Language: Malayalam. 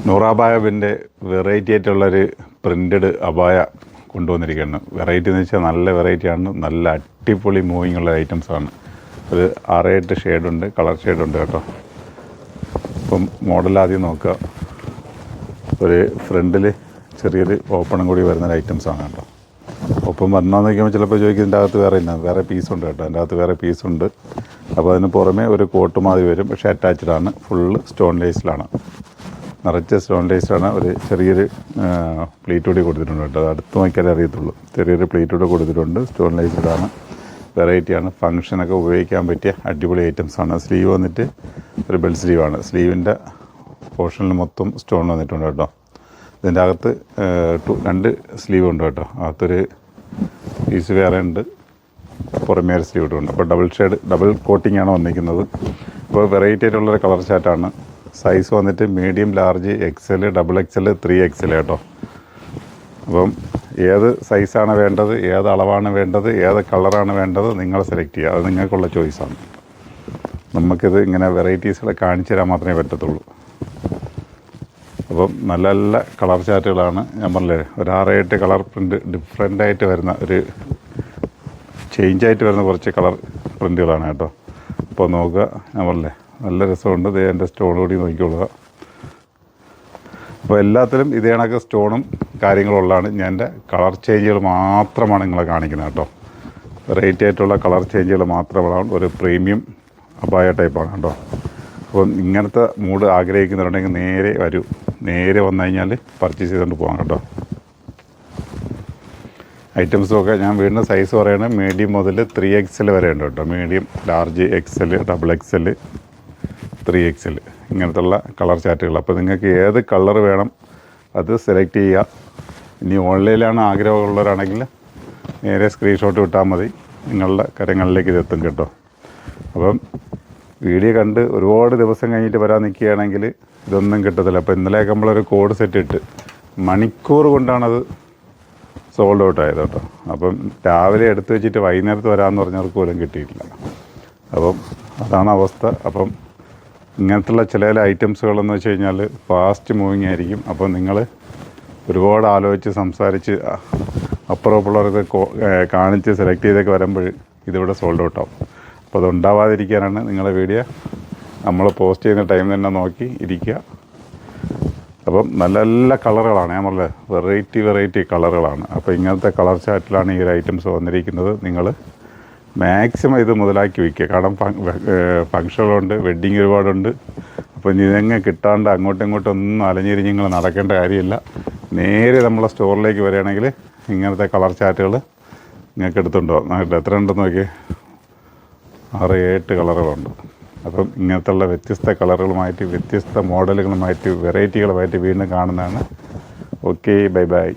നൂറാബായബിൻ്റെ വെറൈറ്റി ആയിട്ടുള്ളൊരു പ്രിൻറ്റഡ് അബായ കൊണ്ടുവന്നിരിക്കുകയാണ്. വെറൈറ്റി എന്ന് വെച്ചാൽ നല്ല വെറൈറ്റിയാണ്, നല്ല അടിപൊളി മൂവിങ് ഉള്ള ഐറ്റംസാണ്. ഒരു 6-8 ഷെയ്ഡുണ്ട്, കളർ ഷെയ്ഡുണ്ട് കേട്ടോ. അപ്പം മോഡൽ ആദ്യം നോക്കുക. ഒരു ഫ്രണ്ടിൽ ചെറിയൊരു ഓപ്പണും കൂടി വരുന്ന ഐറ്റംസാണ് കേട്ടോ. ഒപ്പം വരണമെന്ന് വയ്ക്കുമ്പോൾ ചിലപ്പോൾ ചോദിക്കും ഇതിൻ്റെ അകത്ത് വേറെ പീസുണ്ട് കേട്ടോ. അതിൻ്റെ അകത്ത് വേറെ പീസുണ്ട്. അപ്പോൾ അതിന് പുറമെ ഒരു കോട്ട് മാതിരി വരും, പക്ഷേ അറ്റാച്ച്ഡാണ്. ഫുള്ള് സ്റ്റോൺ ലേസിലാണ്, നിറച്ച് സ്റ്റോൺ ലേസിലാണ്. ഒരു ചെറിയൊരു പ്ലീറ്റ് കൂടി കൊടുത്തിട്ടുണ്ട് കേട്ടോ. അത് അടുത്ത് നോക്കിയാലേ അറിയത്തുള്ളൂ. ചെറിയൊരു പ്ലീറ്റ് കൂടെ കൊടുത്തിട്ടുണ്ട്. സ്റ്റോൺ ലേസിലാണ്, വെറൈറ്റിയാണ്. ഫങ്ഷനൊക്കെ ഉപയോഗിക്കാൻ പറ്റിയ അടിപൊളി ഐറ്റംസാണ്. സ്ലീവ് വന്നിട്ട് ഒരു ബെൽ സ്ലീവാണ്. സ്ലീവിൻ്റെ പോർഷനിൽ മൊത്തം സ്റ്റോൺ വന്നിട്ടുണ്ട് കേട്ടോ. ഇതിൻ്റെ അകത്ത് 2 സ്ലീവ് ഉണ്ട് കേട്ടോ. അകത്തൊരു പീസ് വേറെ ഉണ്ട്, പുറമേ ഒരു സ്ലീവ് ഇട്ടുണ്ട്. അപ്പോൾ ഡബിൾ കോട്ടിംഗ് ആണ് വന്നിരിക്കുന്നത്. അപ്പോൾ വെറൈറ്റി ആയിട്ടുള്ളൊരു കളർ ചാർട്ടാണ്. സൈസ് വന്നിട്ട് medium, large, XL, XXL, 3XL കേട്ടോ. അപ്പം ഏത് സൈസാണ് വേണ്ടത്, ഏത് അളവാണ് വേണ്ടത്, ഏത് കളറാണ് വേണ്ടത് നിങ്ങൾ സെലക്ട് ചെയ്യുക. അത് നിങ്ങൾക്കുള്ള ചോയ്സാണ്. നമുക്കിത് ഇങ്ങനെ വെറൈറ്റീസുകൾ കാണിച്ചു തരാൻ മാത്രമേ പറ്റത്തുള്ളൂ. അപ്പം നല്ല നല്ല കളർ ചാർട്ടുകളാണ്. ഞാൻ പറഞ്ഞില്ലേ, ഒരു 6-8 കളർ പ്രിൻറ്റ് ഡിഫറെൻ്റായിട്ട് വരുന്ന ഒരു ചേഞ്ചായിട്ട് വരുന്ന കുറച്ച് കളർ പ്രിൻറ്റുകളാണ് കേട്ടോ. അപ്പോൾ നോക്കുക. ഞാൻ പറഞ്ഞില്ലേ, നല്ല രസമുണ്ട്. ഇത് എൻ്റെ സ്റ്റോൺ കൂടി നോക്കിക്കൊള്ളുക. അപ്പോൾ എല്ലാത്തിലും ഇതേ കണക്ക് സ്റ്റോണും കാര്യങ്ങളുള്ളതാണ്. ഞാൻ എൻ്റെ കളർ ചേഞ്ചുകൾ മാത്രമാണ് നിങ്ങളെ കാണിക്കുന്നത് കേട്ടോ. വെറൈറ്റി ആയിട്ടുള്ള കളർ ചേഞ്ചുകൾ മാത്രമാണ്. ഒരു പ്രീമിയം അബായ ടൈപ്പാണ് കേട്ടോ. അപ്പം ഇങ്ങനത്തെ മൂഡ് ആഗ്രഹിക്കുന്നുണ്ടെങ്കിൽ നേരെ വന്നു കഴിഞ്ഞാൽ പർച്ചേസ് ചെയ്തുകൊണ്ട് പോകാം കേട്ടോ. ഐറ്റംസൊക്കെ ഞാൻ വീണ്ടും സൈസ് പറയുന്നത് മീഡിയം മുതൽ 3XL വരെ ഉണ്ട് കേട്ടോ. Medium, large, XL, XXL, 3XL ഇങ്ങനത്തുള്ള കളർ ചാർട്ടുകൾ. അപ്പോൾ നിങ്ങൾക്ക് ഏത് കളർ വേണം അത് സെലക്ട് ചെയ്യുക. ഇനി ഓൺലൈനിലാണ് ആഗ്രഹമുള്ളവരാണെങ്കിൽ നേരെ സ്ക്രീൻഷോട്ട് വിട്ടാൽ മതി, നിങ്ങളുടെ കരങ്ങളിലേക്ക് ഇതെത്തും കേട്ടോ. അപ്പം വീഡിയോ കണ്ട് ഒരുപാട് ദിവസം കഴിഞ്ഞിട്ട് വരാൻ നിൽക്കുകയാണെങ്കിൽ ഇതൊന്നും കിട്ടത്തില്ല. അപ്പോൾ ഇന്നലെയൊക്കെ നമ്മളൊരു കോഡ് സെറ്റ് ഇട്ട് മണിക്കൂർ കൊണ്ടാണത് സോൾഡ് ഔട്ട് ആയത് കേട്ടോ. അപ്പം രാവിലെ എടുത്തു വെച്ചിട്ട് വൈകുന്നേരത്ത് വരാമെന്ന് പറഞ്ഞവർക്ക് പോലും കിട്ടിയിട്ടില്ല. അപ്പം അതാണ് അവസ്ഥ. അപ്പം ഇങ്ങനത്തുള്ള ചില ഐറ്റംസുകളെന്ന് വെച്ച് കഴിഞ്ഞാൽ ഫാസ്റ്റ് മൂവിങ് ആയിരിക്കും. അപ്പം നിങ്ങൾ ഒരുപാട് ആലോചിച്ച് സംസാരിച്ച് അപ്പുറമുള്ളവർക്ക് കാണിച്ച് സെലക്ട് ചെയ്തൊക്കെ വരുമ്പോൾ ഇതിവിടെ സോൾഡ് ഔട്ട് ആവും. അപ്പോൾ അതുണ്ടാവാതിരിക്കാനാണ് നിങ്ങളുടെ വീഡിയോ നമ്മൾ പോസ്റ്റ് ചെയ്യുന്ന ടൈം തന്നെ നോക്കി ഇരിക്കുക. അപ്പം നല്ല നല്ല കളറുകളാണ്. ഞാൻ പറഞ്ഞത് വെറൈറ്റി കളറുകളാണ്. അപ്പോൾ ഇങ്ങനത്തെ കളർ ചാർട്ടിലാണ് ഈ ഒരു ഐറ്റംസ് വന്നിരിക്കുന്നത്. നിങ്ങൾ മാക്സിമം ഇത് മുതലാക്കി വയ്ക്കുക. കാരണം ഫങ്ഷനുകളുണ്ട്, വെഡ്ഡിങ് ഒരുപാടുണ്ട്. അപ്പോൾ ഇതങ്ങ് കിട്ടാണ്ട് അങ്ങോട്ടും ഇങ്ങോട്ടും ഒന്നും അലഞ്ഞിരിഞ്ഞ് നിങ്ങൾ നടക്കേണ്ട കാര്യമില്ല. നേരെ നമ്മളെ സ്റ്റോറിലേക്ക് വരികയാണെങ്കിൽ ഇങ്ങനത്തെ കളർ ചാർട്ടുകൾ നിങ്ങൾക്ക് എടുത്തുണ്ടോ. എത്ര ഉണ്ടെന്ന് നോക്കി, 6-8 കളറുകളുണ്ട്. അപ്പം ഇങ്ങനത്തുള്ള വ്യത്യസ്ത കളറുകളുമായിട്ട്, വ്യത്യസ്ത മോഡലുകളുമായിട്ട്, വെറൈറ്റികളുമായിട്ട് വീണ്ടും കാണുന്നതാണ്. Okay, by.